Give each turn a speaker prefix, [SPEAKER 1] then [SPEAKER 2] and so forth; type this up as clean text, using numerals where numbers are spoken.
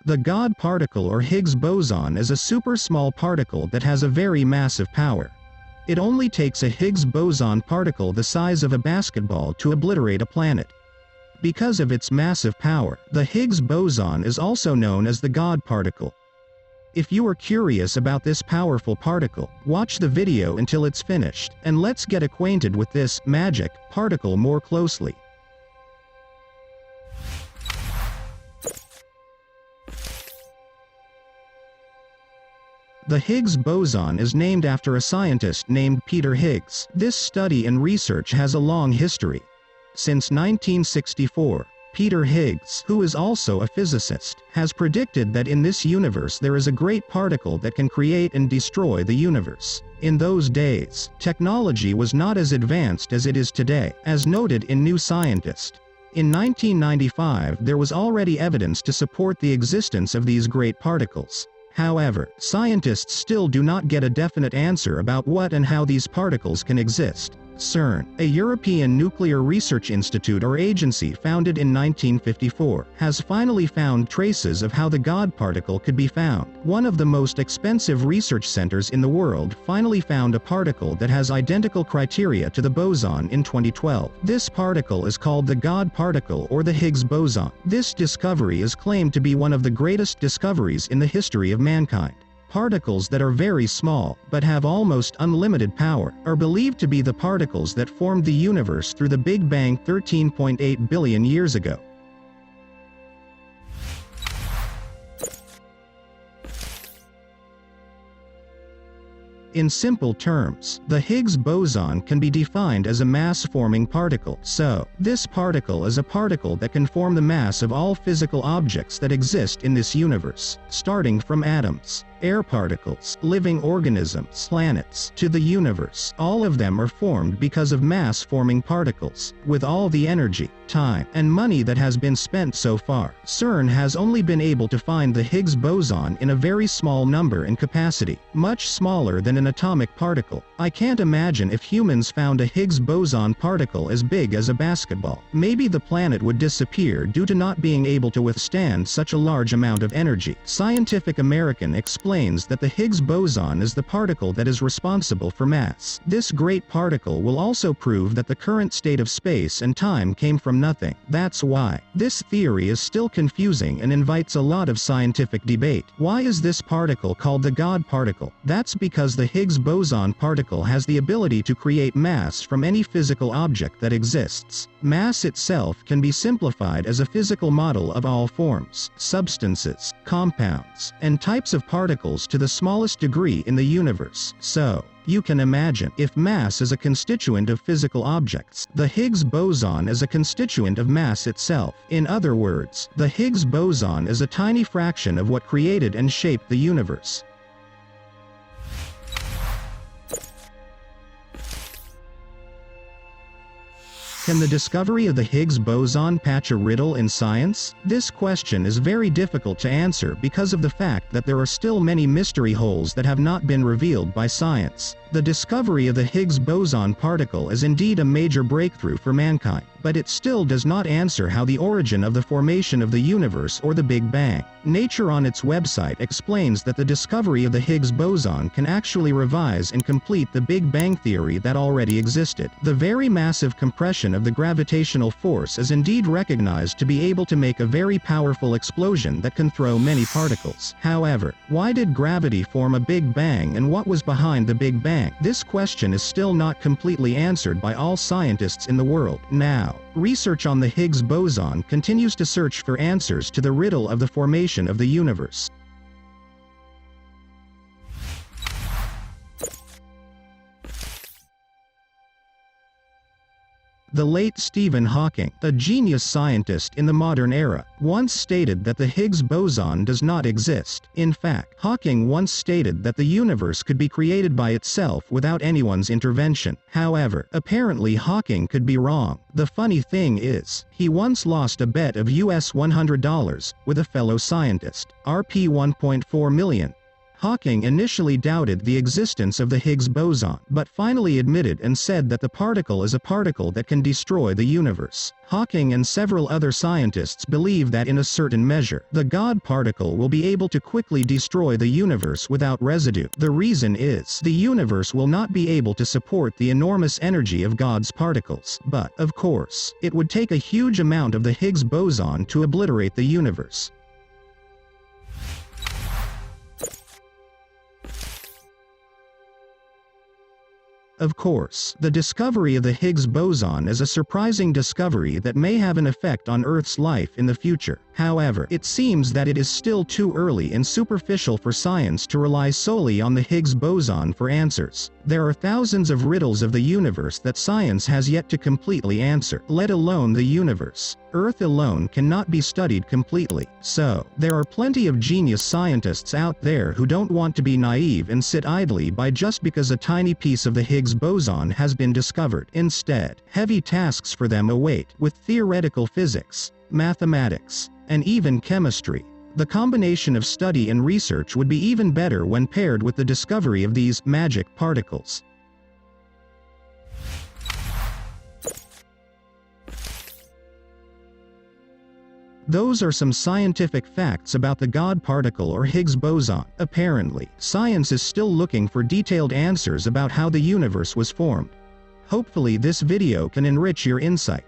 [SPEAKER 1] The God particle or Higgs boson is a super small particle that has a very massive power. It only takes a Higgs boson particle the size of a basketball to obliterate a planet. Because of its massive power, the Higgs boson is also known as the God particle. If you are curious about this powerful particle, watch the video until it's finished, and let's get acquainted with this magic particle more closely. The Higgs boson is named after a scientist named Peter Higgs. This study and research has a long history. Since 1964, Peter Higgs, who is also a physicist, has predicted that in this universe there is a great particle that can create and destroy the universe. In those days, technology was not as advanced as it is today, as noted in New Scientist. In 1995, there was already evidence to support the existence of these great particles. However, scientists still do not get a definite answer about what and how these particles can exist. CERN, a European nuclear research institute or agency founded in 1954, has finally found traces of how the God particle could be found. One of the most expensive research centers in the world finally found a particle that has identical criteria to the boson in 2012. This particle is called the God particle or the Higgs boson. This discovery is claimed to be one of the greatest discoveries in the history of mankind. Particles that are very small, but have almost unlimited power, are believed to be the particles that formed the universe through the Big Bang 13.8 billion years ago. In simple terms, the Higgs boson can be defined as a mass-forming particle. So, this particle is a particle that can form the mass of all physical objects that exist in this universe, starting from atoms, air particles, living organisms, planets, to the universe. All of them are formed because of mass-forming particles. With all the energy, time, and money that has been spent so far, CERN has only been able to find the Higgs boson in a very small number and capacity, much smaller than an atomic particle. I can't imagine if humans found a Higgs boson particle as big as a basketball. Maybe the planet would disappear due to not being able to withstand such a large amount of energy. Scientific American explains that the Higgs boson is the particle that is responsible for mass. This great particle will also prove that the current state of space and time came from nothing. That's why this theory is still confusing and invites a lot of scientific debate. Why is this particle called the God particle? That's because the Higgs boson particle has the ability to create mass from any physical object that exists. Mass itself can be simplified as a physical model of all forms, substances, compounds, and types of particles to the smallest degree in the universe. So, you can imagine, if mass is a constituent of physical objects, the Higgs boson is a constituent of mass itself. In other words, the Higgs boson is a tiny fraction of what created and shaped the universe. Can the discovery of the Higgs boson patch a riddle in science? This question is very difficult to answer because of the fact that there are still many mystery holes that have not been revealed by science. The discovery of the Higgs boson particle is indeed a major breakthrough for mankind, but it still does not answer how the origin of the formation of the universe or the Big Bang. Nature on its website explains that the discovery of the Higgs boson can actually revise and complete the Big Bang theory that already existed. The very massive compression of the gravitational force is indeed recognized to be able to make a very powerful explosion that can throw many particles. However, why did gravity form a Big Bang and what was behind the Big Bang? This question is still not completely answered by all scientists in the world. Now, research on the Higgs boson continues to search for answers to the riddle of the formation of the universe. The late Stephen Hawking, a genius scientist in the modern era, once stated that the Higgs boson does not exist. In fact, Hawking once stated that the universe could be created by itself without anyone's intervention. However, apparently Hawking could be wrong. The funny thing is, he once lost a bet of US $100 with a fellow scientist, Rs. 1.4 million. Hawking initially doubted the existence of the Higgs boson, but finally admitted and said that the particle is a particle that can destroy the universe. Hawking and several other scientists believe that in a certain measure, the God particle will be able to quickly destroy the universe without residue. The reason is, the universe will not be able to support the enormous energy of God's particles. But, of course, it would take a huge amount of the Higgs boson to obliterate the universe. Of course, the discovery of the Higgs boson is a surprising discovery that may have an effect on Earth's life in the future. However, it seems that it is still too early and superficial for science to rely solely on the Higgs boson for answers. There are thousands of riddles of the universe that science has yet to completely answer, let alone the universe. Earth alone cannot be studied completely. So, there are plenty of genius scientists out there who don't want to be naive and sit idly by just because a tiny piece of the Higgs boson has been discovered. Instead, heavy tasks for them await, with theoretical physics, mathematics, and even chemistry. The combination of study and research would be even better when paired with the discovery of these magic particles. Those are some scientific facts about the God particle or Higgs boson. Apparently, science is still looking for detailed answers about how the universe was formed. Hopefully this video can enrich your insight.